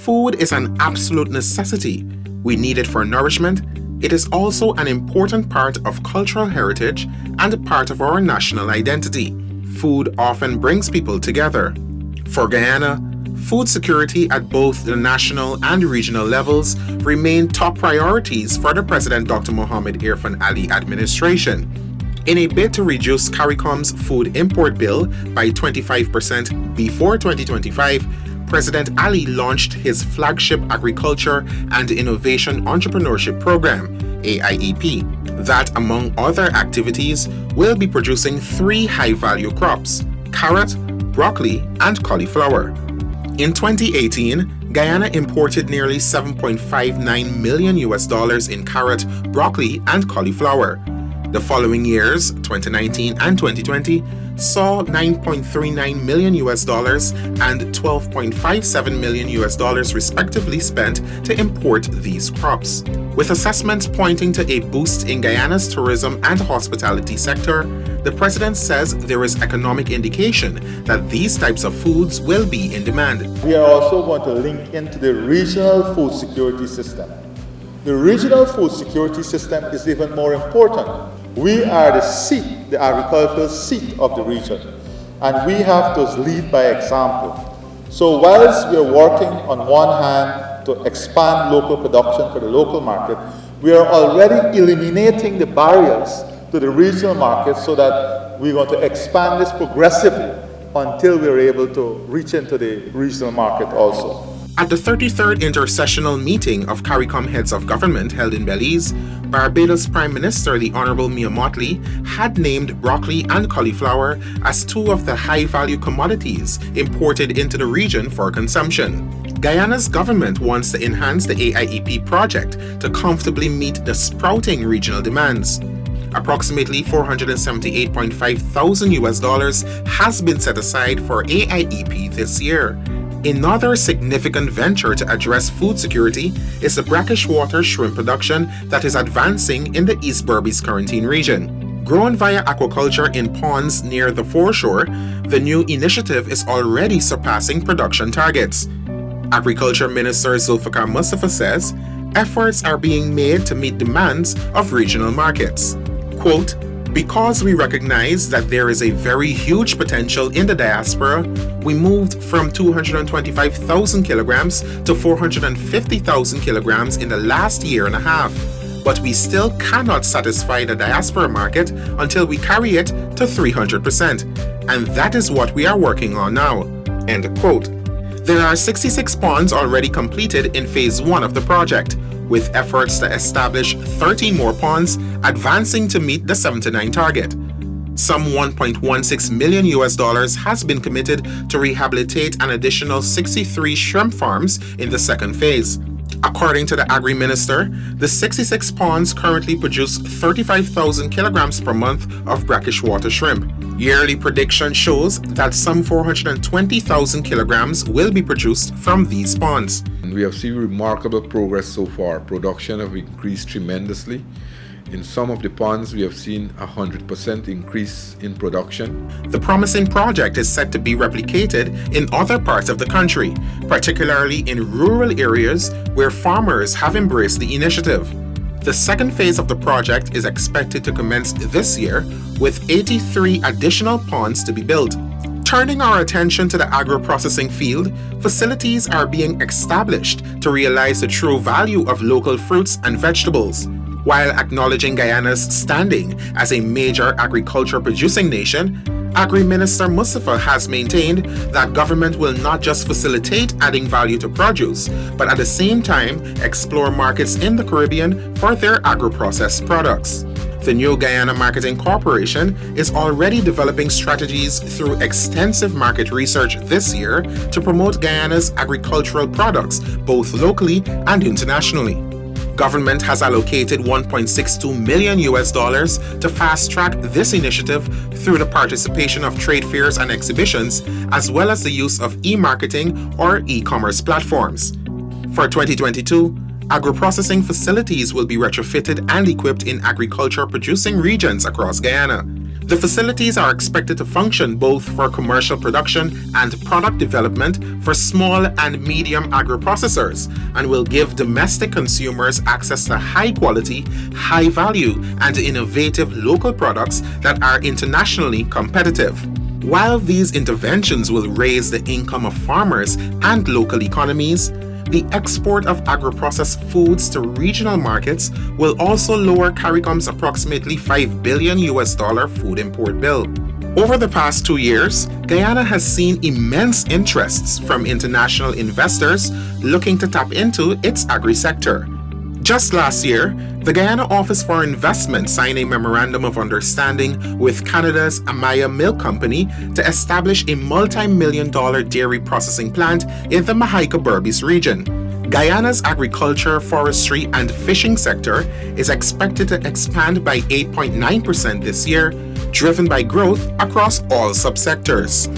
food is an absolute necessity. We need it for nourishment. It is also an important part of cultural heritage and part of our national identity. Food often brings people together. For Guyana, food security at both the national and regional levels remain top priorities for the President Dr. Mohamed Irfan Ali administration. In a bid to reduce CARICOM's food import bill by 25% before 2025, President Ali launched his flagship Agriculture and Innovation Entrepreneurship Program, AIEP, that, among other activities, will be producing 3 high-value crops: carrot, broccoli, and cauliflower. In 2018, Guyana imported nearly $7.59 million in carrot, broccoli, and cauliflower. The following years, 2019 and 2020, saw $9.39 million and $12.57 million respectively spent to import these crops. With assessments pointing to a boost in Guyana's tourism and hospitality sector, the President says there is economic indication that these types of foods will be in demand. We are also going to link into the regional food security system. The regional food security system is even more important. We are the seat, the agricultural seat of the region, and we have to lead by example. So whilst we are working on one hand to expand local production for the local market, we are already eliminating the barriers to the regional market so that we're going to expand this progressively until we're able to reach into the regional market also. At the 33rd Intersessional Meeting of CARICOM Heads of Government held in Belize, Barbados Prime Minister the Honorable Mia Mottley had named broccoli and cauliflower as 2 of the high-value commodities imported into the region for consumption. Guyana's government wants to enhance the AIEP project to comfortably meet the sprouting regional demands. Approximately $478.5 thousand has been set aside for AIEP this year. Another significant venture to address food security is the brackish water shrimp production that is advancing in the East Berbice Quarantine region. Grown via aquaculture in ponds near the foreshore, the new initiative is already surpassing production targets. Agriculture Minister Zulfikar Mustafa says efforts are being made to meet demands of regional markets. Quote, "Because we recognize that there is a very huge potential in the diaspora, we moved from 225,000 kilograms to 450,000 kilograms in the last year and a half. But we still cannot satisfy the diaspora market until we carry it to 300%. And that is what we are working on now." End quote. There are 66 ponds already completed in Phase 1 of the project, with efforts to establish 13 more ponds advancing to meet the 79 target. Some $1.16 million has been committed to rehabilitate an additional 63 shrimp farms in the second phase. According to the Agri-Minister, the 66 ponds currently produce 35,000 kilograms per month of brackish water shrimp. Yearly prediction shows that some 420,000 kilograms will be produced from these ponds. We have seen remarkable progress so far. Production have increased tremendously. In some of the ponds, we have seen 100% increase in production. The promising project is set to be replicated in other parts of the country, particularly in rural areas where farmers have embraced the initiative. The second phase of the project is expected to commence this year, with 83 additional ponds to be built. Turning our attention to the agro-processing field, facilities are being established to realize the true value of local fruits and vegetables. While acknowledging Guyana's standing as a major agriculture producing nation, Agri-Minister Mustafa has maintained that government will not just facilitate adding value to produce, but at the same time explore markets in the Caribbean for their agro-processed products. The new Guyana Marketing Corporation is already developing strategies through extensive market research this year to promote Guyana's agricultural products both locally and internationally. Government has allocated $1.62 million to fast-track this initiative through the participation of trade fairs and exhibitions, as well as the use of e-marketing or e-commerce platforms. For 2022, agro-processing facilities will be retrofitted and equipped in agriculture-producing regions across Guyana. The facilities are expected to function both for commercial production and product development for small and medium agro-processors, and will give domestic consumers access to high-quality, high-value, and innovative local products that are internationally competitive. While these interventions will raise the income of farmers and local economies, the export of agro-processed foods to regional markets will also lower CARICOM's approximately $5 billion food import bill. Over the past 2 years, Guyana has seen immense interests from international investors looking to tap into its agri-sector. Just last year, the Guyana Office for Investment signed a Memorandum of Understanding with Canada's Amaya Milk Company to establish a multi-million-dollar dairy processing plant in the Mahaica-Berbice region. Guyana's agriculture, forestry, and fishing sector is expected to expand by 8.9% this year, driven by growth across all subsectors.